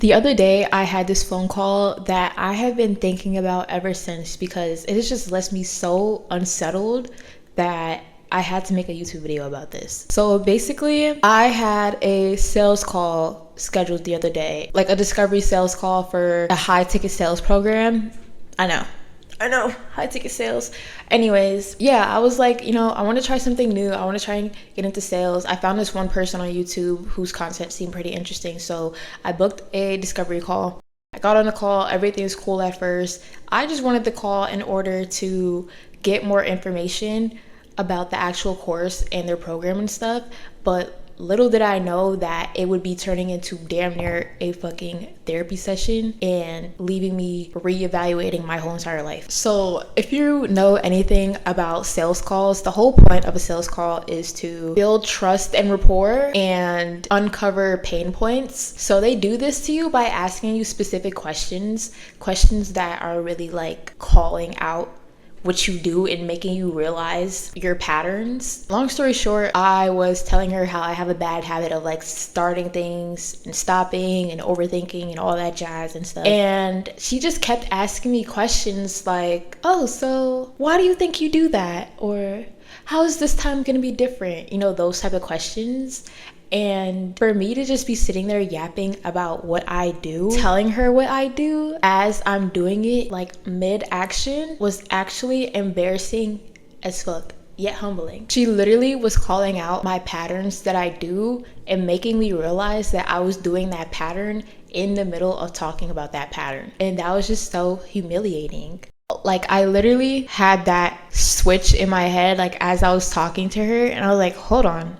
The other day, I had this phone call that I have been thinking about ever since because it has just left me so unsettled that I had to make a YouTube video about this. So basically, I had a sales call scheduled the other day, like a discovery sales call for a high ticket sales program. I know, high ticket sales. Anyways, yeah, I was like, I want to try something new. I want to try and get into sales. I found this one person on YouTube whose content seemed pretty interesting. So I booked a discovery call. I got on the call. Everything was cool at first. I just wanted the call in order to get more information about the actual course and their program and stuff. But little did I know that it would be turning into damn near a fucking therapy session and leaving me reevaluating my whole entire life. So if you know anything about sales calls, the whole point of a sales call is to build trust and rapport and uncover pain points. So they do this to you by asking you specific questions that are really like calling out what you do and making you realize your patterns. Long story short, I was telling her how I have a bad habit of like starting things and stopping and overthinking and all that jazz and stuff. And she just kept asking me questions like, oh, so why do you think you do that? Or how is this time gonna be different? Those type of questions. And for me to just be sitting there yapping about what I do, telling her what I do as I'm doing it like mid-action was actually embarrassing as fuck, yet humbling. She literally was calling out my patterns that I do and making me realize that I was doing that pattern in the middle of talking about that pattern. And that was just so humiliating. Like I literally had that switch in my head like as I was talking to her, and I was like, hold on.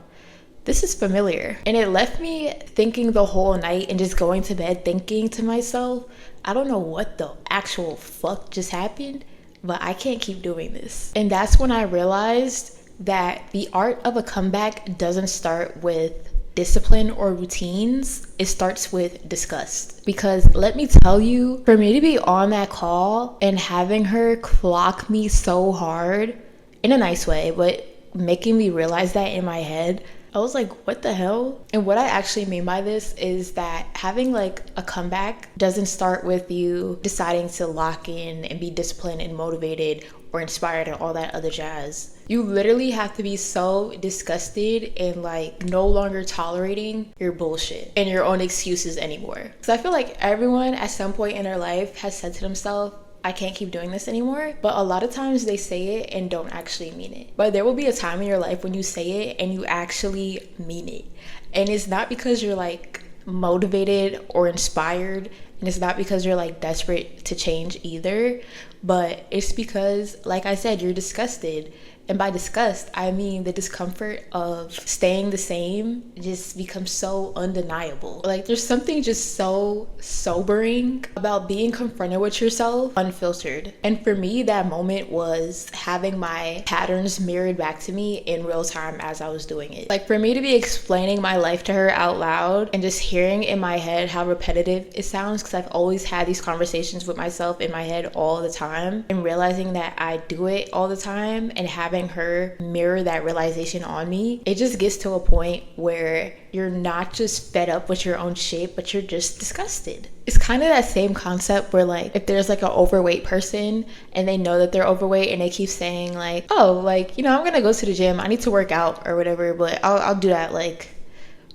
This is familiar. And it left me thinking the whole night and just going to bed thinking to myself, I don't know what the actual fuck just happened, but I can't keep doing this. And that's when I realized that the art of a comeback doesn't start with discipline or routines. It starts with disgust. Because let me tell you, for me to be on that call and having her clock me so hard, in a nice way, but making me realize that in my head, I was like, what the hell? And what I actually mean by this is that having like a comeback doesn't start with you deciding to lock in and be disciplined and motivated or inspired and all that other jazz. You literally have to be so disgusted and like no longer tolerating your bullshit and your own excuses anymore. So I feel like everyone at some point in their life has said to themselves, I can't keep doing this anymore. But a lot of times they say it and don't actually mean it. But there will be a time in your life when you say it and you actually mean it. And it's not because you're like motivated or inspired. And it's not because you're like desperate to change either. But it's because, like I said, you're disgusted. And by disgust, I mean the discomfort of staying the same just becomes so undeniable. Like there's something just so sobering about being confronted with yourself unfiltered. And for me, that moment was having my patterns mirrored back to me in real time as I was doing it. Like for me to be explaining my life to her out loud and just hearing in my head how repetitive it sounds, because I've always had these conversations with myself in my head all the time, and realizing that I do it all the time and having her mirror that realization on me, it just gets to a point where you're not just fed up with your own shape, but you're just disgusted. It's kind of that same concept where like if there's like an overweight person and they know that they're overweight and they keep saying like, oh, like, I'm gonna go to the gym, I need to work out or whatever, but I'll do that like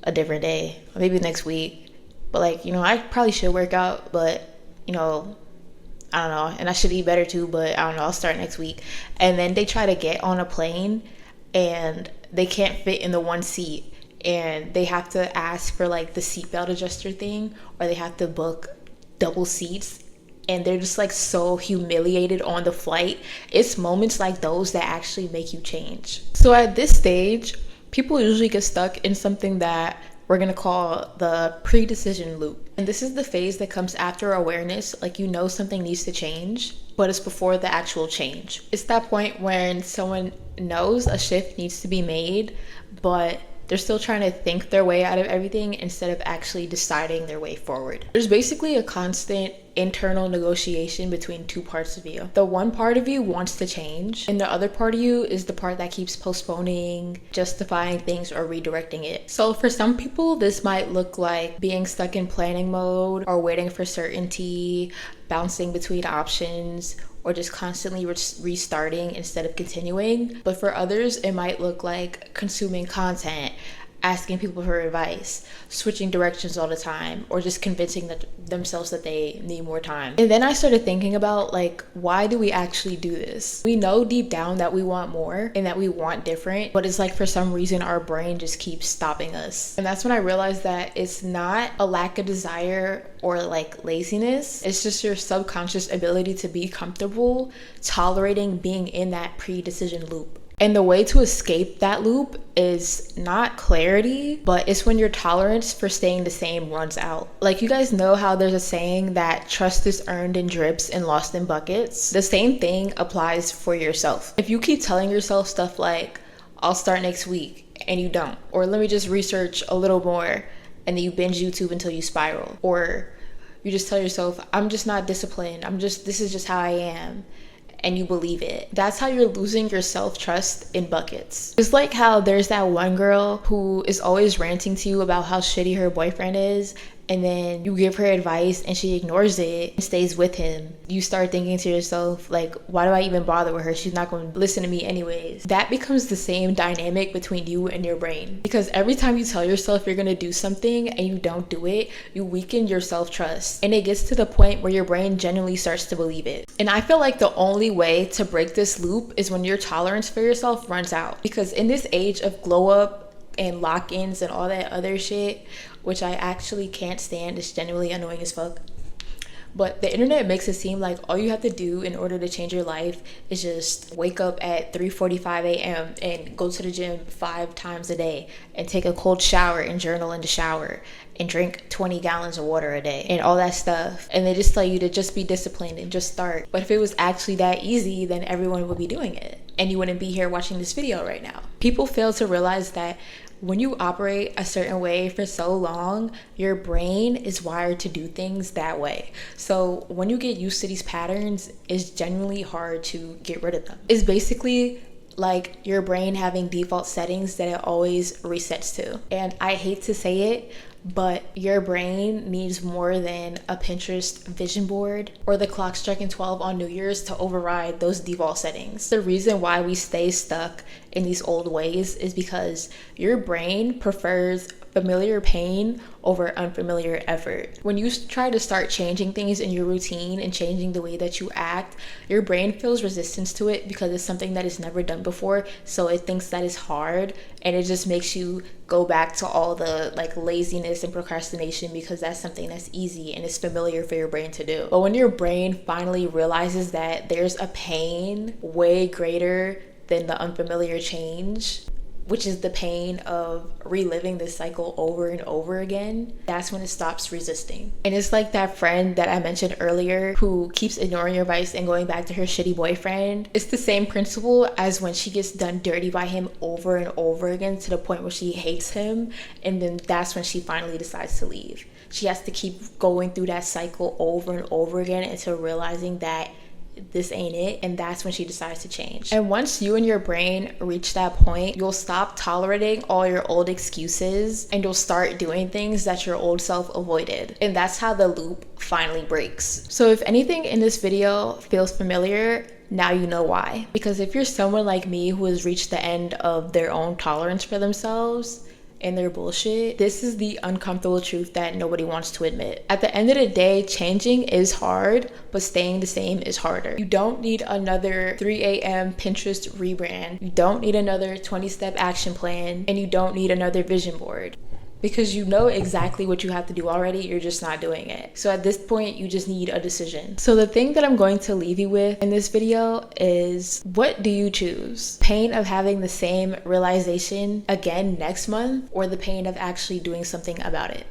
a different day, maybe next week. But like, I probably should work out, but I don't know, and I should eat better too, but I don't know, I'll start next week. And then they try to get on a plane and they can't fit in the one seat, and they have to ask for like the seatbelt adjuster thing, or they have to book double seats, and they're just like so humiliated on the flight. It's moments like those that actually make you change. So at this stage, people usually get stuck in something that we're gonna call the pre-decision loop. And this is the phase that comes after awareness, like something needs to change, but it's before the actual change. It's that point when someone knows a shift needs to be made, but They're still trying to think their way out of everything instead of actually deciding their way forward. There's basically a constant internal negotiation between two parts of you. The one part of you wants to change, and the other part of you is the part that keeps postponing, justifying things, or redirecting it. So for some people, this might look like being stuck in planning mode, or waiting for certainty, bouncing between options, or just constantly restarting instead of continuing. But for others, it might look like consuming content, asking people for advice, switching directions all the time, or just convincing themselves that they need more time. And then I started thinking about, like, why do we actually do this? We know deep down that we want more and that we want different, but it's like for some reason our brain just keeps stopping us. And that's when I realized that it's not a lack of desire or like laziness. It's just your subconscious ability to be comfortable tolerating being in that pre-decision loop. And the way to escape that loop is not clarity, but it's when your tolerance for staying the same runs out. Like, you guys know how there's a saying that trust is earned in drips and lost in buckets? The same thing applies for yourself. If you keep telling yourself stuff like, I'll start next week, and you don't, or let me just research a little more, and then you binge YouTube until you spiral, or you just tell yourself, I'm just not disciplined, this is just how I am, and you believe it. That's how you're losing your self-trust in buckets. It's like how there's that one girl who is always ranting to you about how shitty her boyfriend is, and then you give her advice and she ignores it and stays with him. You start thinking to yourself, like, why do I even bother with her? She's not going to listen to me anyways. That becomes the same dynamic between you and your brain. Because every time you tell yourself you're going to do something and you don't do it, you weaken your self-trust. And it gets to the point where your brain genuinely starts to believe it. And I feel like the only way to break this loop is when your tolerance for yourself runs out. Because in this age of glow up and lock-ins and all that other shit, which I actually can't stand, it's genuinely annoying as fuck. But the internet makes it seem like all you have to do in order to change your life is just wake up at 3:45 a.m. and go to the gym 5 times a day and take a cold shower and journal in the shower and drink 20 gallons of water a day and all that stuff. And they just tell you to just be disciplined and just start. But if it was actually that easy, then everyone would be doing it. And you wouldn't be here watching this video right now. People fail to realize that when you operate a certain way for so long, your brain is wired to do things that way. So when you get used to these patterns, it's genuinely hard to get rid of them. It's basically like your brain having default settings that it always resets to. And I hate to say it, but your brain needs more than a Pinterest vision board or the clock striking 12 on New Year's to override those default settings. The reason why we stay stuck in these old ways is because your brain prefers familiar pain over unfamiliar effort. When you try to start changing things in your routine and changing the way that you act, your brain feels resistance to it because it's something that is never done before. So it thinks that is hard, and it just makes you go back to all the like laziness and procrastination because that's something that's easy and it's familiar for your brain to do. But when your brain finally realizes that there's a pain way greater than the unfamiliar change, which is the pain of reliving this cycle over and over again, that's when it stops resisting. And it's like that friend that I mentioned earlier who keeps ignoring your advice and going back to her shitty boyfriend. It's the same principle as when she gets done dirty by him over and over again to the point where she hates him, and then that's when she finally decides to leave. She has to keep going through that cycle over and over again until realizing that this ain't it, and that's when she decides to change. And once you and your brain reach that point, you'll stop tolerating all your old excuses and you'll start doing things that your old self avoided. And that's how the loop finally breaks. So if anything in this video feels familiar, now you know why. Because if you're someone like me who has reached the end of their own tolerance for themselves and their bullshit, this is the uncomfortable truth that nobody wants to admit. At the end of the day, changing is hard, but staying the same is harder. You don't need another 3 a.m. Pinterest rebrand. You don't need another 20-step action plan, and you don't need another vision board. Because you know exactly what you have to do already, you're just not doing it. So at this point, you just need a decision. So the thing that I'm going to leave you with in this video is, what do you choose? Pain of having the same realization again next month, or the pain of actually doing something about it?